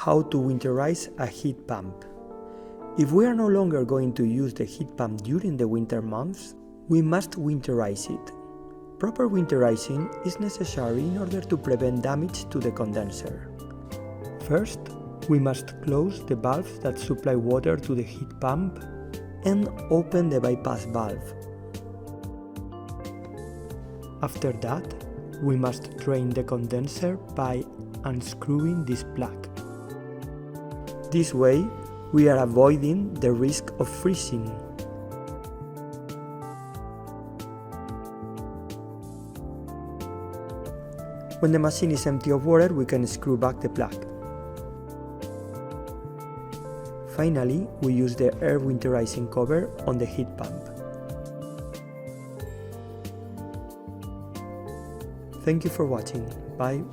how to winterize a heat pump. If we are no longer going to use the heat pump during the winter months, we must winterize it. Proper winterizing is necessary in order to prevent damage to the condenser. First, we must close the valves that supply water to the heat pump and open the bypass valve. After that, we must drain the condenser by unscrewing this plug. This way, we are avoiding the risk of freezing. When the machine is empty of water, we can screw back the plug. Finally, we use the air winterizing cover on the heat pump. Thank you for watching. Bye.